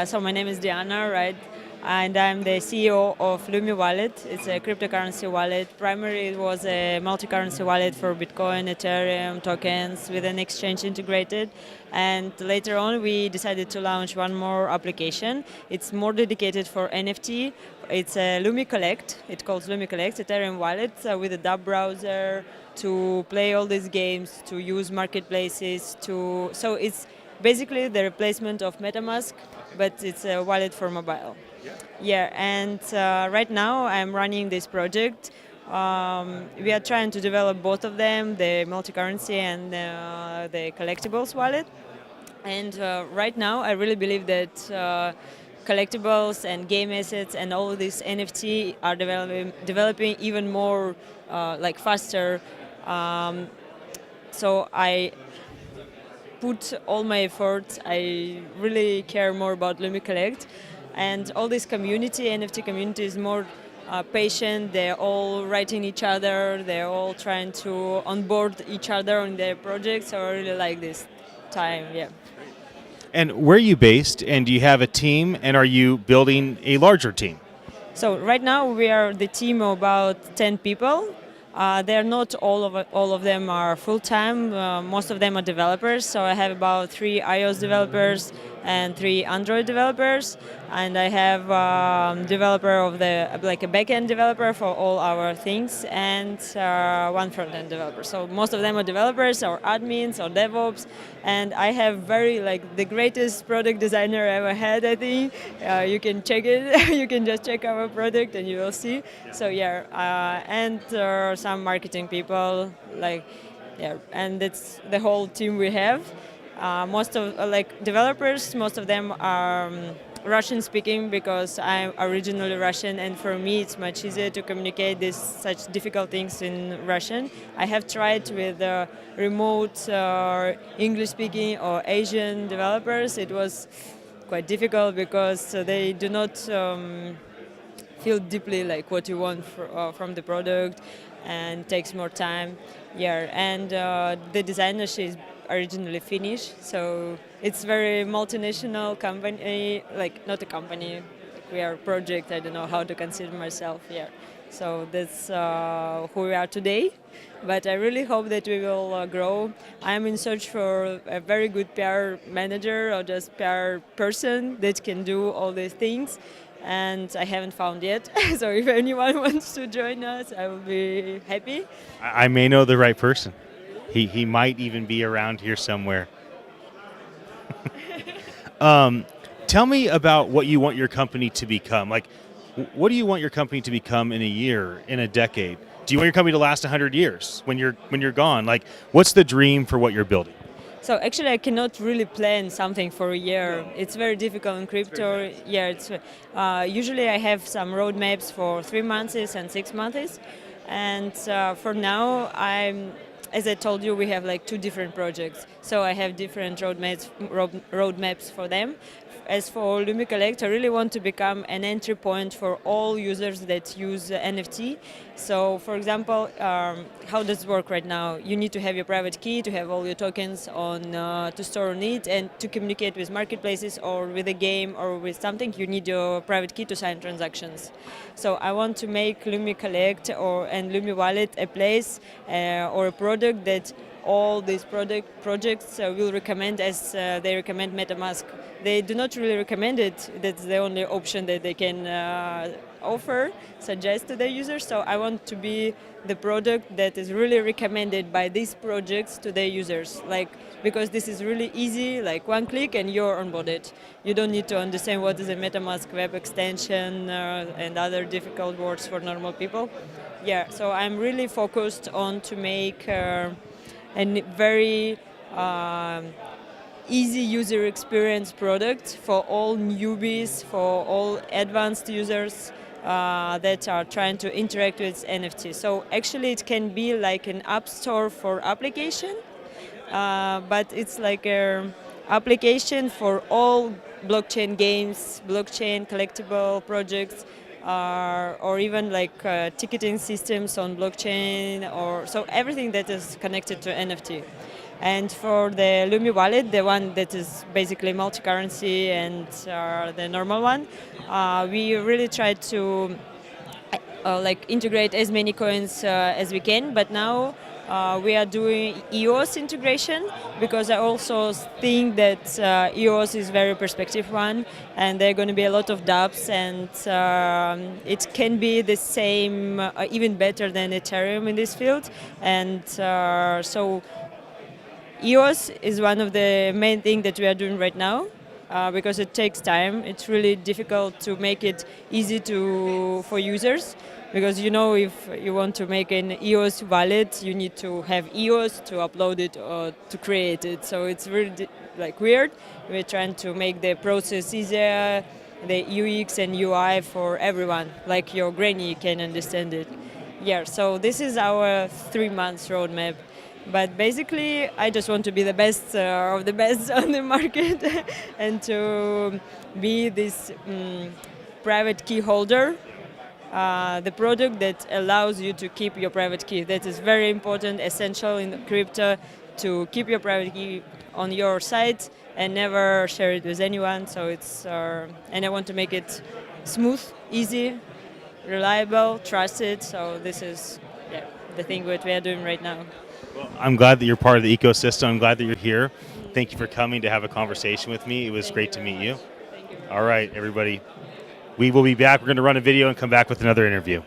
So my name is Diana, right? And I'm the CEO of Lumi Wallet. It's a cryptocurrency wallet. Primarily, it was a multi-currency wallet for Bitcoin, Ethereum, tokens with an exchange integrated. And later on, we decided to launch one more application. It's more dedicated for NFT. It's a Lumi Collect. It calls Lumi Collect, Ethereum wallet with a dub browser to play all these games, to use marketplaces. So it's basically the replacement of MetaMask, but it's a wallet for mobile. Yeah, and right now I'm running this project. We are trying to develop both of them, the multi-currency and the collectibles wallet. And right now I really believe that collectibles and game assets and all of these NFT are developing even more like faster. Um, so I put all my efforts. I really care more about Lumi Collect, and all this community, NFT community, is more patient. They're all writing each other. They're all trying to onboard each other on their projects. So I really like this time. Yeah. And where are you based? And do you have a team? And are you building a larger team? So right now we are the team of about 10 people. They're not all of them are full time. Most of them are developers. So I have about 3 iOS developers and 3 Android developers, and I have developer of the like a backend developer for all our things, and 1 front-end developer. So most of them are developers or admins or DevOps, and I have very like the greatest product designer I ever had. I think you can check it. You can just check our product and you will see. So yeah, and some marketing people like yeah, and that's the whole team we have. Most of like developers, most of them are Russian speaking because I'm originally Russian, and for me it's much easier to communicate this such difficult things in Russian. I have tried with remote English speaking or Asian developers. It was quite difficult because they do not feel deeply like what you want from the product, and takes more time. Yeah, and the designer, she's originally Finnish, so it's very multinational company, like not a company, like we are a project. I don't know how to consider myself here. So that's who we are today. But I really hope that we will grow. I'm in search for a very good PR manager or just PR person that can do all these things, and I haven't found yet. So if anyone wants to join us, I will be happy. I may know the right person. He might even be around here somewhere. Tell me about what you want your company to become. Like, what do you want your company to become in a year, in a decade? Do you want your company to last 100 years when you're gone? Like, what's the dream for what you're building? So actually, I cannot really plan something for a year. It's very difficult in crypto. Yeah, it's usually I have some roadmaps for 3 months and 6 months, and for now, as I told you, we have like 2 different projects. So I have different roadmaps for them. As for Lumi Collect, I really want to become an entry point for all users that use NFT. So, for example, how does it work right now? You need to have your private key to have all your tokens on to store on it, and to communicate with marketplaces or with a game or with something, you need your private key to sign transactions. So I want to make Lumi Collect and Lumi Wallet a place or a product that all these projects will recommend as they recommend MetaMask. They do not really recommend it. That's the only option that they can suggest to their users. So I want to be the product that is really recommended by these projects to their users. Like, because this is really easy, like 1 click and you're onboarded. You don't need to understand what is a MetaMask web extension and other difficult words for normal people. Yeah, so I'm really focused on to make a very easy user experience product for all newbies, for all advanced users that are trying to interact with NFT. So actually it can be like an app store for application, but it's like an application for all blockchain games, blockchain collectible projects, or even like ticketing systems on blockchain, or so everything that is connected to NFT. And for the Lumi wallet, the one that is basically multi-currency and the normal one, we really try to like integrate as many coins as we can. But now we are doing EOS integration because I also think that EOS is very perspective one, and there are going to be a lot of dApps, and it can be the same, even better than Ethereum in this field. And so EOS is one of the main things that we are doing right now. Because it takes time. It's really difficult to make it easy for users, because if you want to make an EOS wallet, you need to have EOS to upload it or to create it. So it's really weird. We're trying to make the process easier, the UX and UI for everyone, like your granny can understand it. Yeah. So this is our 3 months roadmap. But basically, I just want to be the best of the best on the market and to be this private key holder, the product that allows you to keep your private key. That is very important, essential in crypto, to keep your private key on your site and never share it with anyone. So and I want to make it smooth, easy, reliable, trusted. So this is the thing that we are doing right now. Well, I'm glad that you're part of the ecosystem. I'm glad that you're here. Thank you for coming to have a conversation with me. It was great to meet you. Thank you. All right, everybody. We will be back. We're going to run a video and come back with another interview.